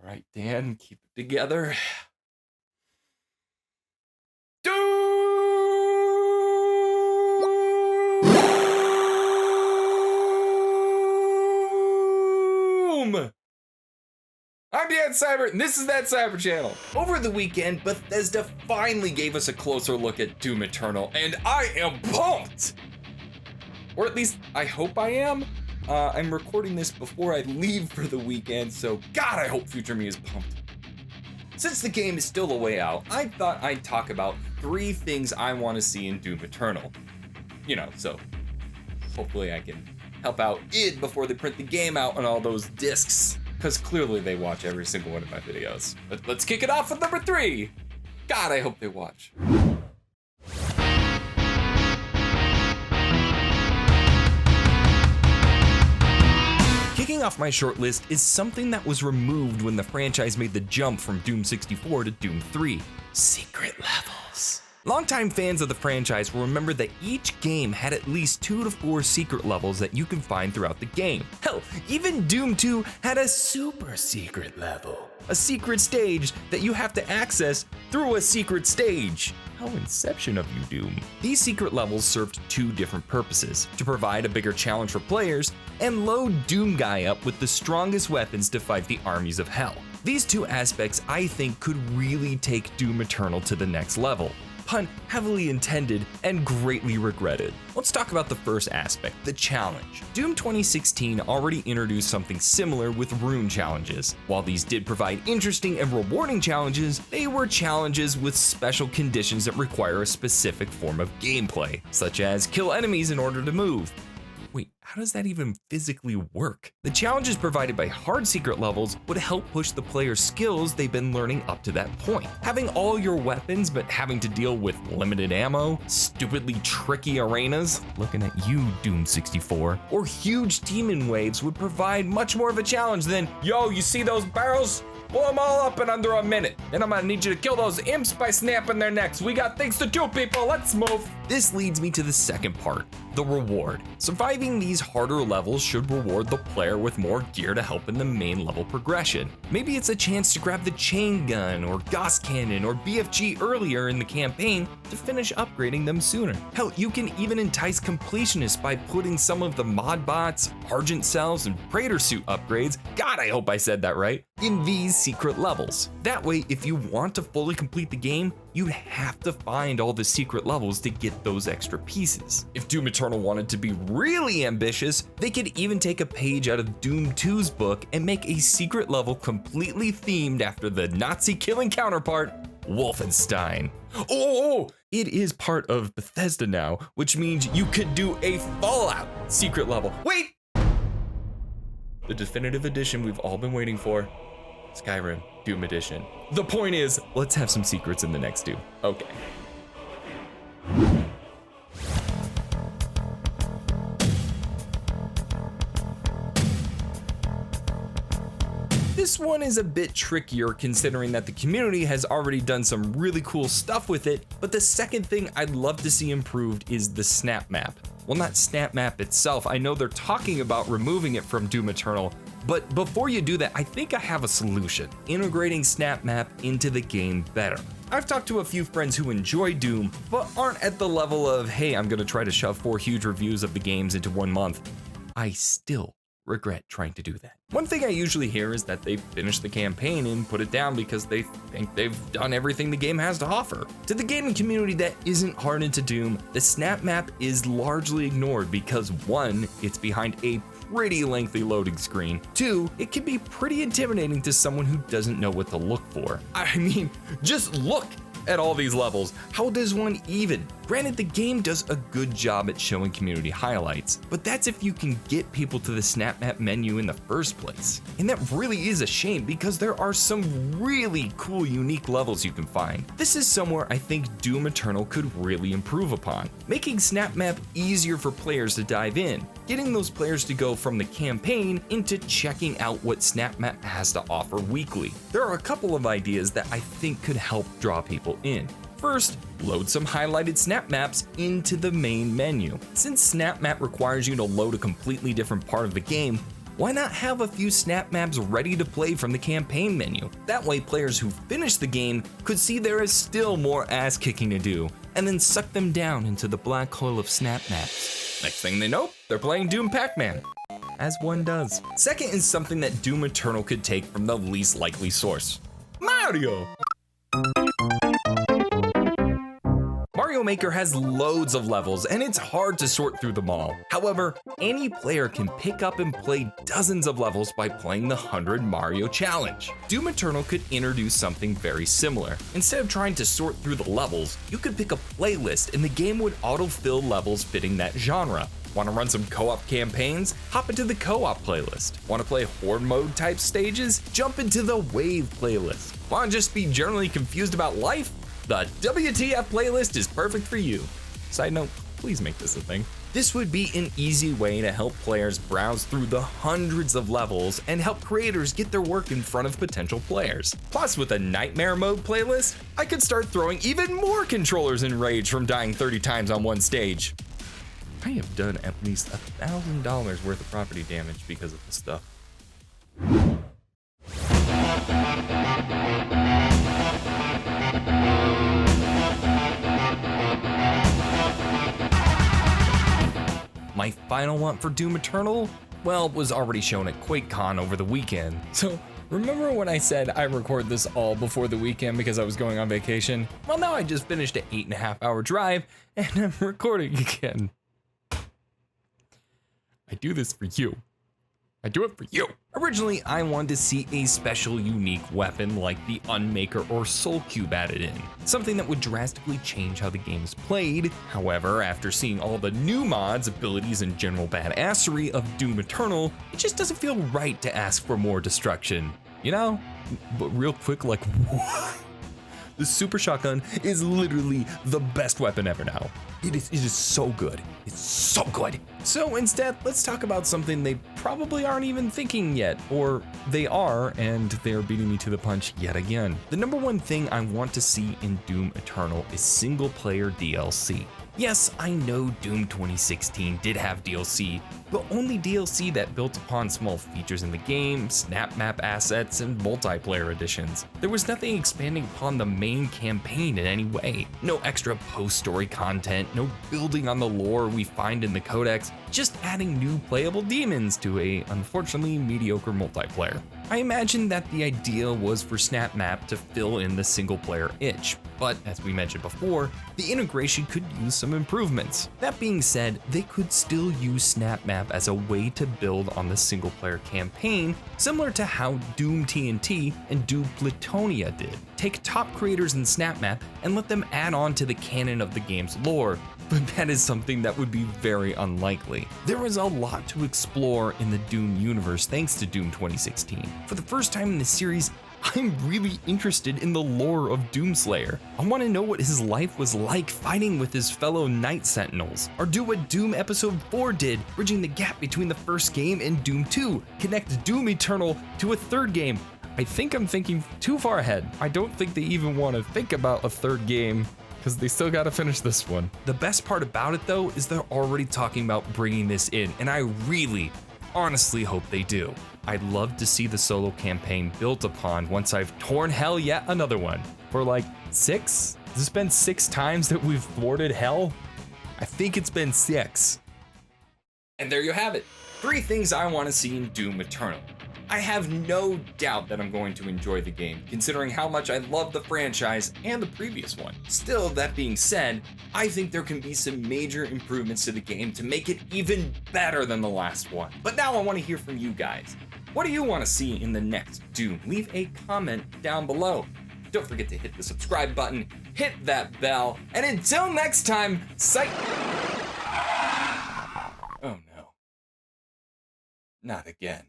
All right, Dan, keep it together. Doom! I'm Dan Cybert, and this is That Cyber Channel. Over the weekend, Bethesda finally gave us a closer look at Doom Eternal, and I am pumped! Or at least, I hope I am. I'm recording this before I leave for the weekend, so God, I hope future me is pumped. Since the game is still a way out, I thought I'd talk about 3 things I want to see in Doom Eternal. You know, so hopefully I can help out id before they print the game out on all those discs, because clearly they watch every single one of my videos. But let's kick it off with number 3. God, I hope they watch. Kicking off my short list is something that was removed when the franchise made the jump from Doom 64 to Doom 3. Secret levels. Longtime fans of the franchise will remember that each game had at least 2 to 4 secret levels that you can find throughout the game. Hell, even Doom 2 had a super secret level. A secret stage that you have to access through a secret stage. How Inception of you, Doom. These secret levels served 2 different purposes: to provide a bigger challenge for players and load Doom Guy up with the strongest weapons to fight the armies of hell. These 2 aspects I think could really take Doom Eternal to the next level. Pun heavily intended and greatly regretted. Let's talk about the first aspect, the challenge. Doom 2016 already introduced something similar with rune challenges. While these did provide interesting and rewarding challenges, they were challenges with special conditions that require a specific form of gameplay, such as kill enemies in order to move. Wait, how does that even physically work? The challenges provided by hard secret levels would help push the player's skills they've been learning up to that point. Having all your weapons but having to deal with limited ammo, stupidly tricky arenas, looking at you, Doom 64, or huge demon waves would provide much more of a challenge than, yo, you see those barrels? Blow them all up in under a minute. Then I'm gonna need you to kill those imps by snapping their necks. We got things to do, people, let's move. This leads me to the second part, the reward. Surviving these harder levels should reward the player with more gear to help in the main level progression. Maybe it's a chance to grab the chain gun or Gauss cannon or BFG earlier in the campaign to finish upgrading them sooner. Hell, you can even entice completionists by putting some of the mod bots, Argent cells, and Praetor suit upgrades, God, I hope I said that right, in these secret levels. That way, if you want to fully complete the game, you'd have to find all the secret levels to get those extra pieces. If Doom Eternal wanted to be really ambitious, they could even take a page out of Doom 2's book and make a secret level completely themed after the Nazi killing counterpart, Wolfenstein. Oh, it is part of Bethesda now, which means you could do a Fallout secret level. Wait! The definitive edition we've all been waiting for. Skyrim Doom Edition. The point is, let's have some secrets in the next Doom. Okay. This one is a bit trickier considering that the community has already done some really cool stuff with it, but the second thing I'd love to see improved is the snap map. Well, not snap map itself. I know they're talking about removing it from Doom Eternal, but before you do that, I think I have a solution: integrating snap map into the game better. I've talked to a few friends who enjoy Doom, but aren't at the level of, hey, I'm gonna try to shove 4 huge reviews of the games into 1 month. I still regret trying to do that. One thing I usually hear is that they finished the campaign and put it down because they think they've done everything the game has to offer. To the gaming community that isn't hardened to Doom, the snap map is largely ignored because 1, it's behind a pretty lengthy loading screen. 2, it can be pretty intimidating to someone who doesn't know what to look for. I mean, just look at all these levels. How does one even? Granted, the game does a good job at showing community highlights, but that's if you can get people to the snap map menu in the first place. And that really is a shame because there are some really cool, unique levels you can find. This is somewhere I think Doom Eternal could really improve upon, making snap map easier for players to dive in, getting those players to go from the campaign into checking out what snap map has to offer weekly. There are a couple of ideas that I think could help draw people in. First, load some highlighted snap maps into the main menu. Since snap map requires you to load a completely different part of the game, Why not have a few snap maps ready to play from the campaign menu? That way players who finish the game could see there is still more ass kicking to do, and then suck them down into the black hole of snap maps. Next thing they know, they're playing Doom Pac-Man. As one does. Second is something that Doom Eternal could take from the least likely source. Mario! Mario Maker has loads of levels and it's hard to sort through them all. However, any player can pick up and play dozens of levels by playing the 100 Mario Challenge. Doom Eternal could introduce something very similar. Instead of trying to sort through the levels, you could pick a playlist and the game would autofill levels fitting that genre. Want to run some co-op campaigns? Hop into the co-op playlist. Want to play horde mode type stages? Jump into the wave playlist. Want to just be generally confused about life? The WTF playlist is perfect for you. Side note, please make this a thing. This would be an easy way to help players browse through the hundreds of levels and help creators get their work in front of potential players. Plus, with a nightmare mode playlist, I could start throwing even more controllers in rage from dying 30 times on one stage. I have done at least $1,000 worth of property damage because of this stuff. My final want for Doom Eternal, well, was already shown at QuakeCon over the weekend. So remember when I said I record this all before the weekend because I was going on vacation? Well, now I just finished an 8.5-hour drive and I'm recording again. I do this for you. I do it for you. Originally, I wanted to see a special, unique weapon like the Unmaker or Soul Cube added in, something that would drastically change how the game is played. However, after seeing all the new mods, abilities, and general badassery of Doom Eternal, it just doesn't feel right to ask for more destruction. You know? But real quick, like, the Super Shotgun is literally the best weapon ever now. It is so good. It's so good. So instead, let's talk about something they probably aren't even thinking yet, or they are, and they're beating me to the punch yet again. The number one thing I want to see in Doom Eternal is single player DLC. Yes, I know Doom 2016 did have DLC, but only DLC that built upon small features in the game, snap map assets, and multiplayer additions. There was nothing expanding upon the main campaign in any way. No extra post-story content, no building on the lore we find in the codex, just adding new playable demons to a unfortunately mediocre multiplayer. I imagine that the idea was for SnapMap to fill in the single player itch, but as we mentioned before, the integration could use some improvements. That being said, they could still use SnapMap as a way to build on the single player campaign, similar to how Doom TNT and Doom Plutonia did. Take top creators in SnapMap and let them add on to the canon of the game's lore, but that is something that would be very unlikely. There is a lot to explore in the Doom universe thanks to Doom 2016. For the first time in the series, I'm really interested in the lore of Doomslayer. I want to know what his life was like fighting with his fellow Night Sentinels, or do what Doom Episode 4 did, bridging the gap between the first game and Doom 2, connect Doom Eternal to a third game. I think I'm thinking too far ahead. I don't think they even want to think about a third game, because they still got to finish this one. The best part about it though is they're already talking about bringing this in, and I really, honestly hope they do. I'd love to see the solo campaign built upon once I've torn hell yet another one. For like 6? Has this been 6 times that we've thwarted hell? I think it's been 6. And there you have it. 3 things I want to see in Doom Eternal. I have no doubt that I'm going to enjoy the game, considering how much I love the franchise and the previous one. Still, that being said, I think there can be some major improvements to the game to make it even better than the last one. But now I want to hear from you guys. What do you want to see in the next Doom? Leave a comment down below. Don't forget to hit the subscribe button, hit that bell, and until next time, Oh no. Not again.